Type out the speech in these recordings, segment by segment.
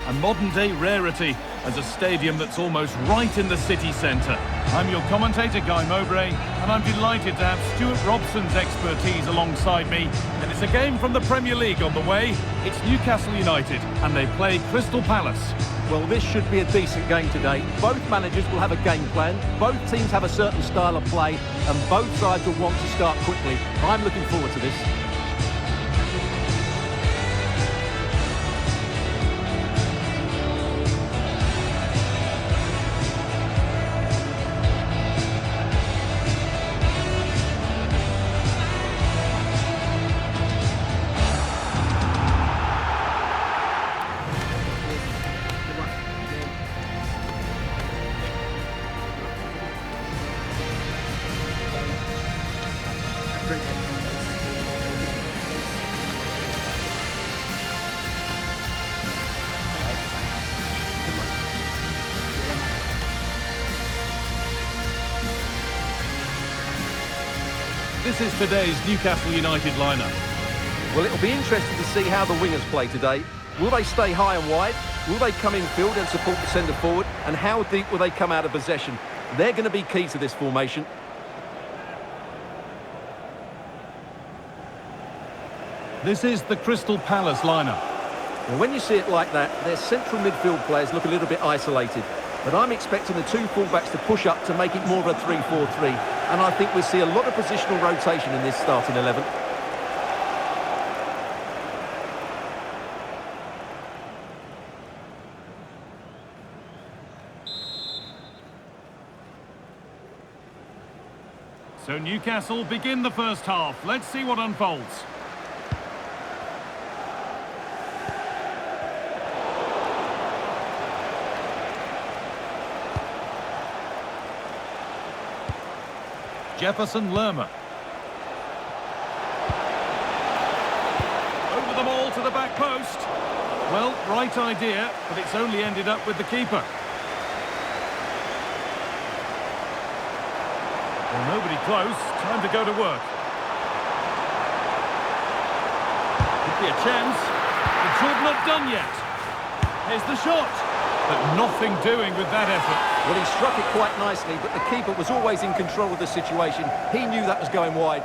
a modern-day rarity as a stadium that's almost right in the city centre. I'm your commentator, Guy Mowbray, and I'm delighted to have Stuart Robson's expertise alongside me. And it's a game from the Premier League on the way. It's Newcastle United, and they play Crystal Palace. Well, this should be a decent game today. Both managers will have a game plan, both teams have a certain style of play, and both sides will want to start quickly. I'm looking forward to this. This is today's Newcastle United lineup. Well, it'll be interesting to see how the wingers play today. Will they stay high and wide? Will they come in field and support the centre forward? And how deep will they come out of possession? They're going to be key to this formation. This is the Crystal Palace lineup. Well, when you see it like that, their central midfield players look a little bit isolated. But I'm expecting the two fullbacks to push up to make it more of a 3-4-3. And I think we'll see a lot of positional rotation in this starting 11. So Newcastle begin the first half. Let's see what unfolds. Jefferson Lerma. Over the ball to the back post. Well, right idea, but it's only ended up with the keeper. Well, nobody close. Time to go to work. Could be a chance. The job not done yet. Here's the shot. But nothing doing with that effort. Well, he struck it quite nicely, but the keeper was always in control of the situation. He knew that was going wide.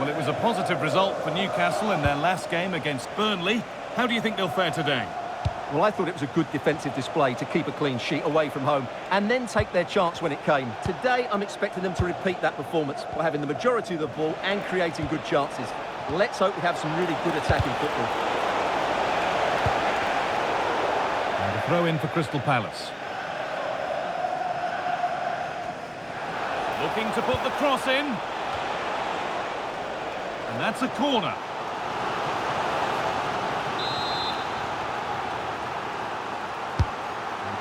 Well, it was a positive result for Newcastle in their last game against Burnley. How do you think they'll fare today? Well, I thought it was a good defensive display to keep a clean sheet away from home and then take their chance when it came. Today, I'm expecting them to repeat that performance by having the majority of the ball and creating good chances. Let's hope we have some really good attacking football. And a throw in for Crystal Palace. Looking to put the cross in. And that's a corner.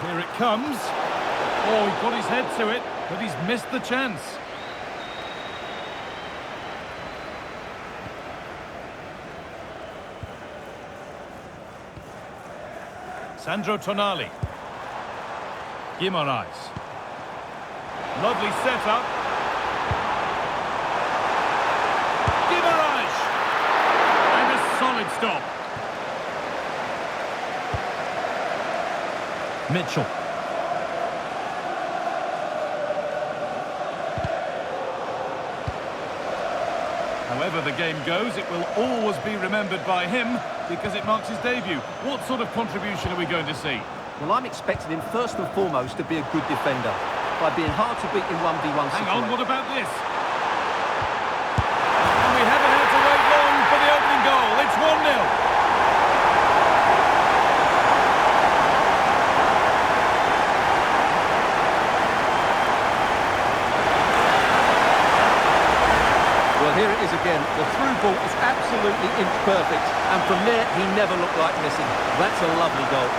Here it comes. Oh, he got his head to it, but he's missed the chance. Sandro Tonali. Guimaraes. Lovely setup. Guimaraes! And a solid stop. Mitchell. However the game goes, it will always be remembered by him because it marks his debut. What sort of contribution are we going to see? Well, I'm expecting him first and foremost to be a good defender by being hard to beat in 1v1 Hang on, what about this? And we haven't had to wait long for the opening goal. It's 1-0. Here it is again. The through ball is absolutely inch perfect, and from there he never looked like missing. That's a lovely goal.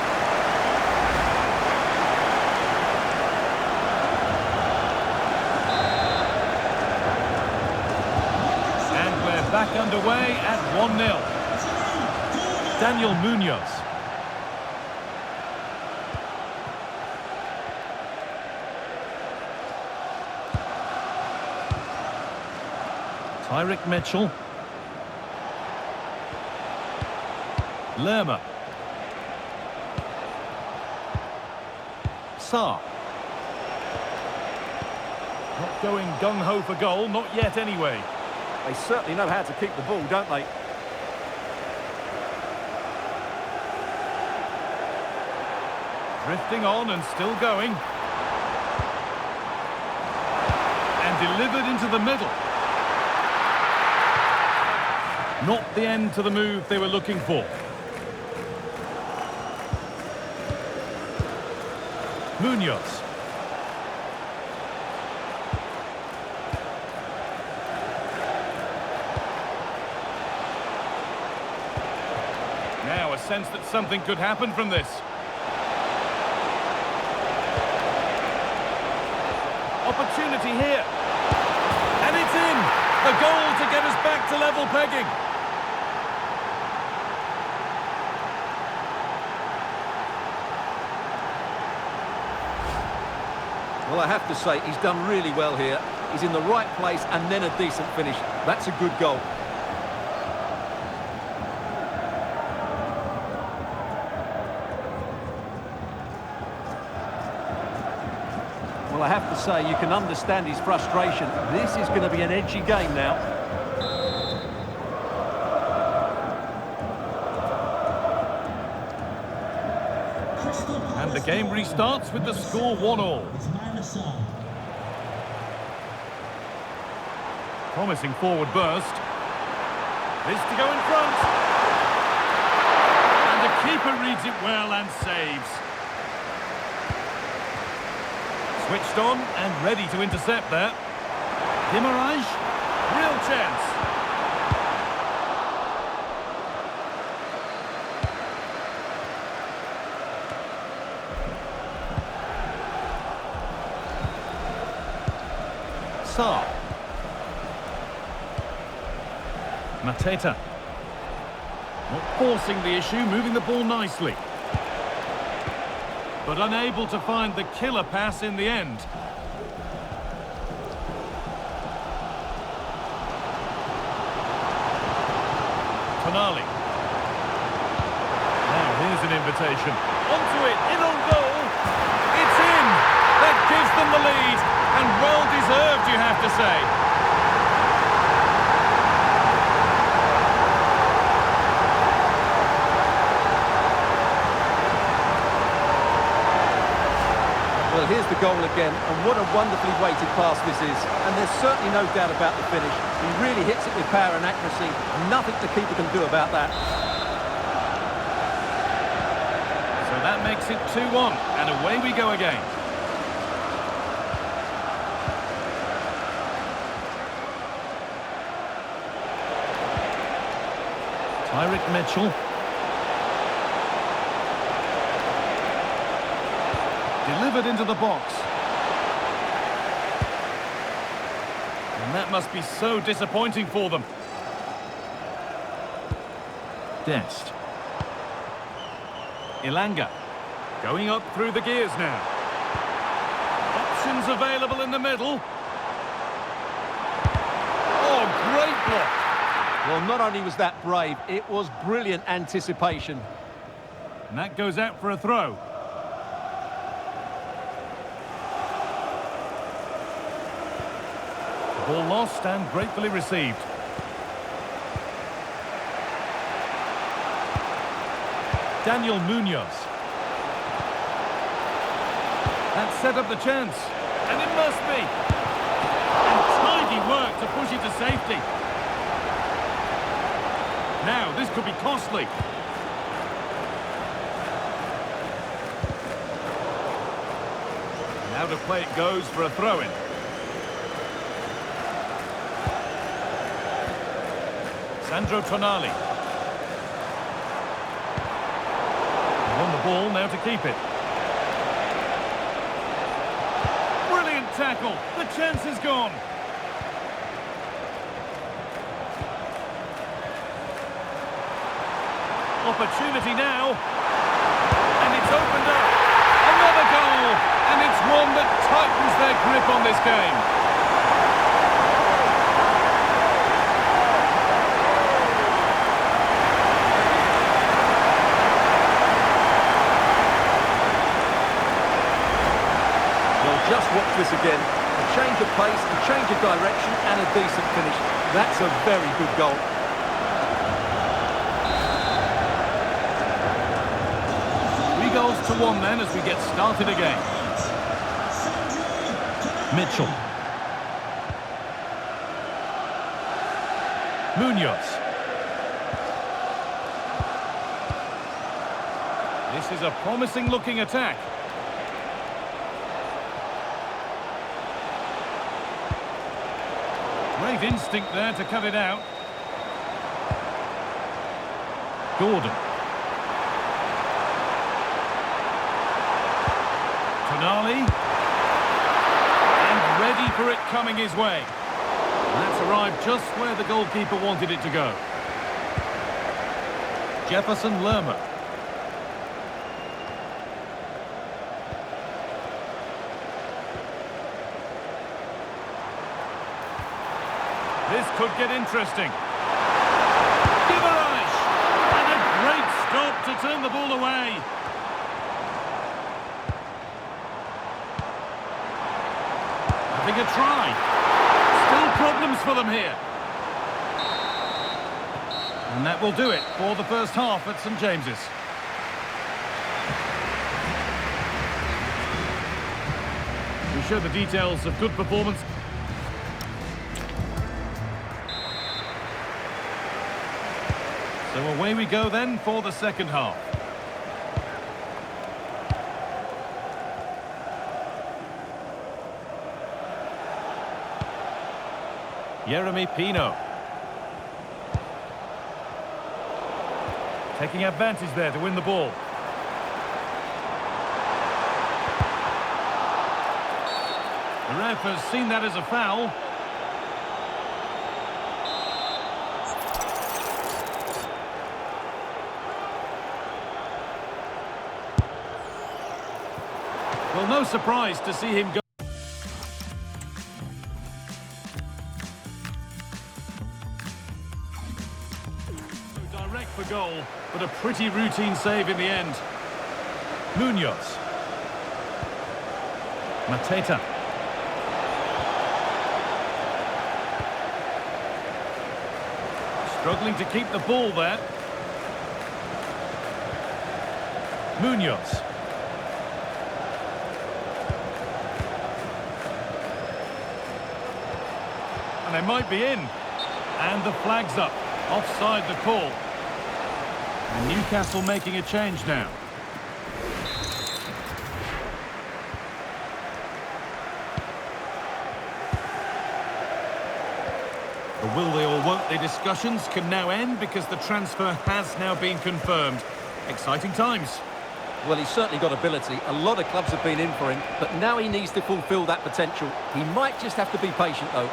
And we're back underway at 1-0. Daniel Munoz. Tyrick Mitchell. Lerma. Sarr. Not going gung-ho for goal, not yet anyway. They certainly know how to keep the ball, don't they? Drifting on and still going. And delivered into the middle. Not the end to the move they were looking for. Munoz. Now a sense that something could happen from this. Opportunity here. And it's in! The goal to get us back to level pegging. Well, I have to say, he's done really well here. He's in the right place and then a decent finish. That's a good goal. Well, I have to say, you can understand his frustration. This is going to be an edgy game now. And the game restarts with the score 1-1. Promising forward burst. This to go in front. And the keeper reads it well and saves. Switched on and ready to intercept there. Guimaraes, real chance. Sarr. Mateta. Not forcing the issue, moving the ball nicely. But unable to find the killer pass in the end. Tonali. Now here's an invitation. Onto it, in on goal. It's in! That gives them the lead. And well deserved, you have to say. Well, here's the goal again, and what a wonderfully weighted pass this is. And there's certainly no doubt about the finish. He really hits it with power and accuracy. Nothing the keeper can do about that. So that makes it 2-1, and away we go again. Tyrick Mitchell. Delivered into the box. And that must be so disappointing for them. Dest. Ilanga. Going up through the gears now. Options available in the middle. Oh, great block. Well, not only was that brave, it was brilliant anticipation. And that goes out for a throw. Ball lost and gratefully received. Daniel Munoz. That set up the chance. And it must be. And tidy work to push it to safety. Now, this could be costly. Now to play it goes for a throw-in. Sandro Tonali. On the ball now to keep it. Brilliant tackle. The chance is gone. Opportunity now. And it's opened up. Another goal. And it's one that tightens their grip on this game. Just watch this again. A change of pace, a change of direction, and a decent finish. That's a very good goal. 3-1 then as we get started again. Mitchell. Munoz. This is a promising looking attack. Great instinct there to cut it out. Gordon. Tonali. And ready for it coming his way. That's arrived just where the goalkeeper wanted it to go. Jefferson Lerma. This could get interesting. Gibberish! And a great stop to turn the ball away. Having a try. Still problems for them here. And that will do it for the first half at St James's. We show the details of good performance. So away we go then for the second half. Yeremy Pino. Taking advantage there to win the ball. The ref has seen that as a foul. Well, no surprise to see him go. Direct for goal, but a pretty routine save in the end. Munoz. Mateta. Struggling to keep the ball there. Munoz. And they might be in. And the flag's up. Offside the call. And Newcastle making a change now. The will they or won't they discussions can now end because the transfer has now been confirmed. Exciting times. Well, he's certainly got ability. A lot of clubs have been in for him, but now he needs to fulfil that potential. He might just have to be patient, though.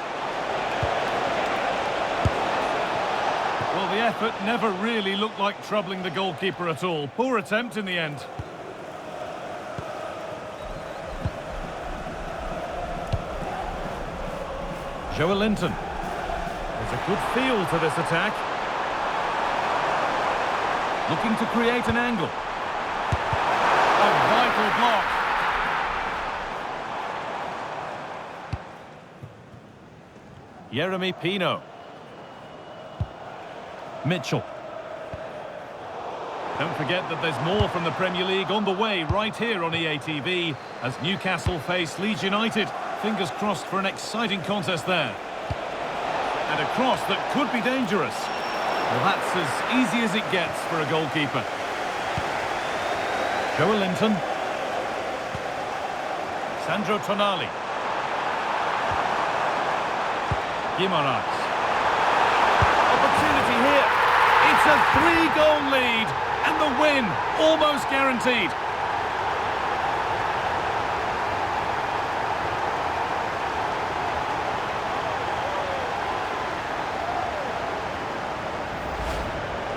Well, the effort never really looked like troubling the goalkeeper at all. Poor attempt in the end. Joe Linton. There's a good feel to this attack. Looking to create an angle. A vital block. Yeremy Pino. Mitchell. Don't forget that there's more from the Premier League on the way right here on EA TV as Newcastle face Leeds United. Fingers crossed for an exciting contest there. And a cross that could be dangerous. Well, that's as easy as it gets for a goalkeeper. Joe Linton. Sandro Tonali. Guimaraes. Opportunity here. It's a 3-goal lead. And the win almost guaranteed.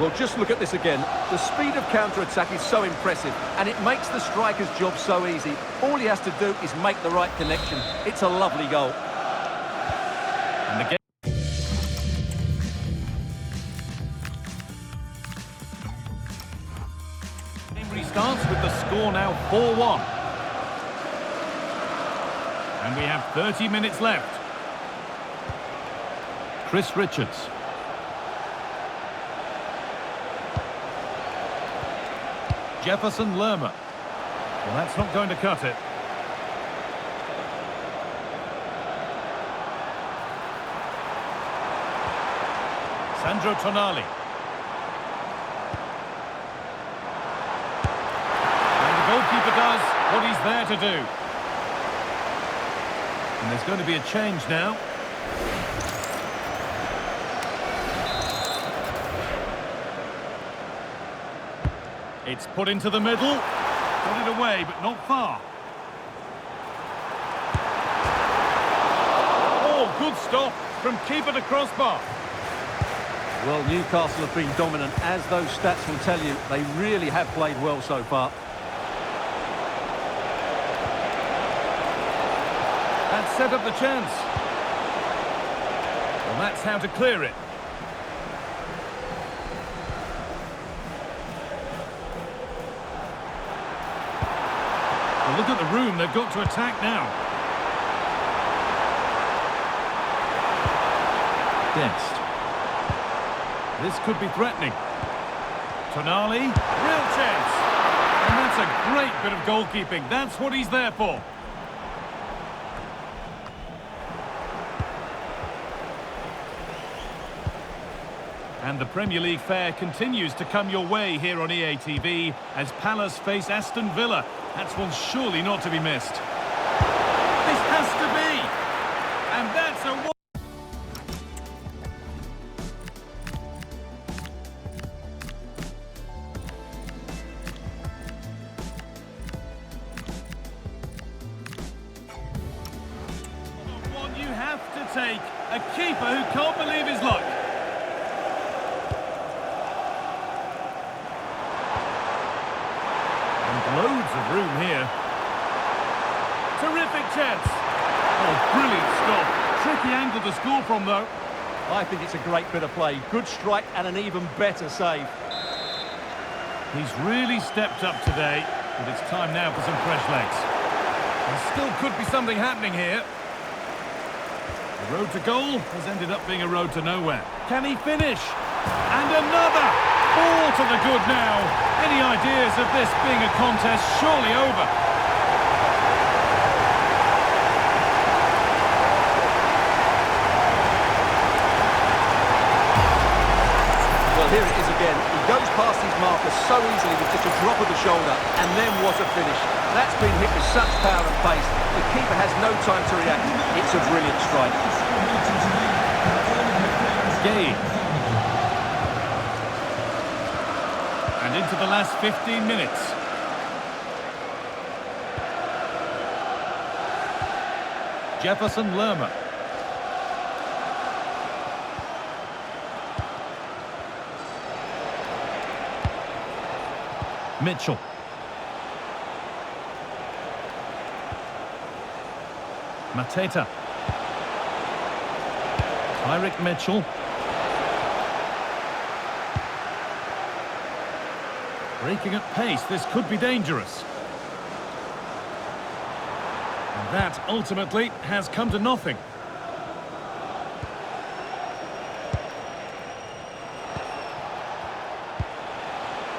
Well, just look at this again. The speed of counter-attack is so impressive, and it makes the striker's job so easy. All he has to do is make the right connection. It's a lovely goal. And the game restarts with the score now 4-1. And we have 30 minutes left. Chris Richards. Jefferson Lerma. Well, that's not going to cut it. Sandro Tonali. And the goalkeeper does what he's there to do. And there's going to be a change now. It's put into the middle. Got it away, but not far. Oh, good stop from keeper to crossbar. Well, Newcastle have been dominant. As those stats will tell you, they really have played well so far. That set up the chance. Well, that's how to clear it. Well, look at the room they've got to attack now. Dest. This could be threatening. Tonali, real chance. And that's a great bit of goalkeeping. That's what he's there for. And the Premier League fare continues to come your way here on EA TV as Palace face Aston Villa. That's one surely not to be missed. This has to be! And that's a... one you have to take. A keeper who can't believe his luck. Loads of room here. Terrific chance. Oh, brilliant stop. Tricky angle to score from, though. I think it's a great bit of play. Good strike and an even better save. He's really stepped up today, but it's time now for some fresh legs. There still could be something happening here. The road to goal has ended up being a road to nowhere. Can he finish? And another! All to the good now. Any ideas of this being a contest surely over? Well, here it is again. He goes past his marker so easily with just a drop of the shoulder, and then what a finish. That's been hit with such power and pace. The keeper has no time to react. It's a brilliant strike. Gay. And into the last 15 minutes. Jefferson Lerma. Mitchell. Mateta. Tyrick Mitchell. Breaking at pace, this could be dangerous. And that, ultimately, has come to nothing.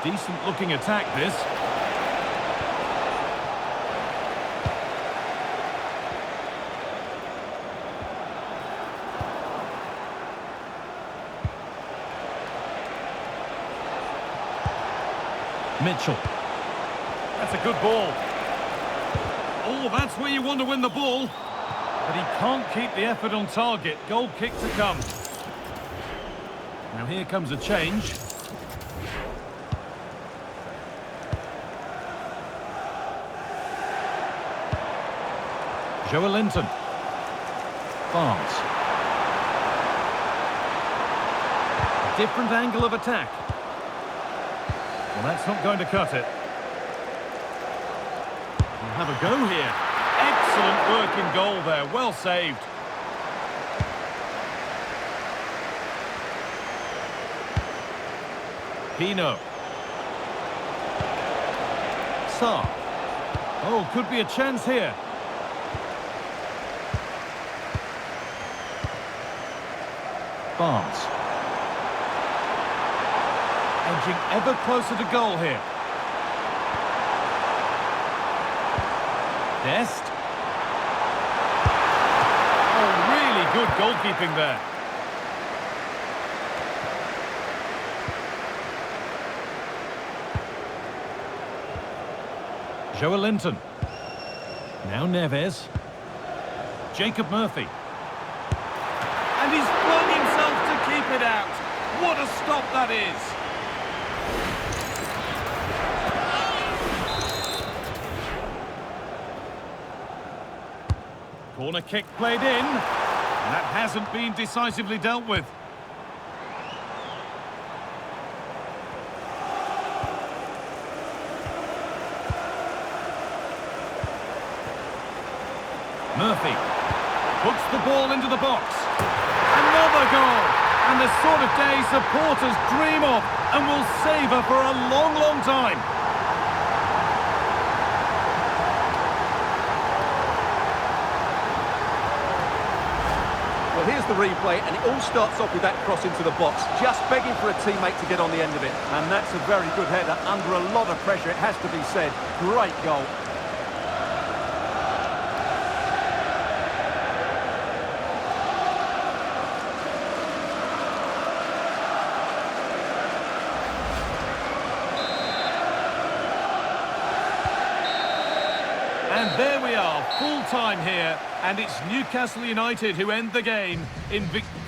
Decent-looking attack, this. Mitchell. That's a good ball. Oh, that's where you want to win the ball. But he can't keep the effort on target. Goal kick to come. Now here comes a change. Joelinton. Barnes. A different angle of attack. Well, that's not going to cut it. We'll have a go here. Excellent work in goal there. Well saved. Pino. Sarr. Oh, could be a chance here. France. Edging ever closer to goal here. Dest. Oh, really good goalkeeping there. Joelinton. Now Neves. Jacob Murphy. And he's flung himself to keep it out. What a stop that is. Corner kick played in. And that hasn't been decisively dealt with. Murphy puts the ball into the box. Another goal! And the sort of day supporters dream of and will savour for a long, long time. Well, here's the replay, and it all starts off with that cross into the box, just begging for a teammate to get on the end of it. And that's a very good header, under a lot of pressure, it has to be said. Great goal. And there we are, full time here, and it's Newcastle United who end the game in victory.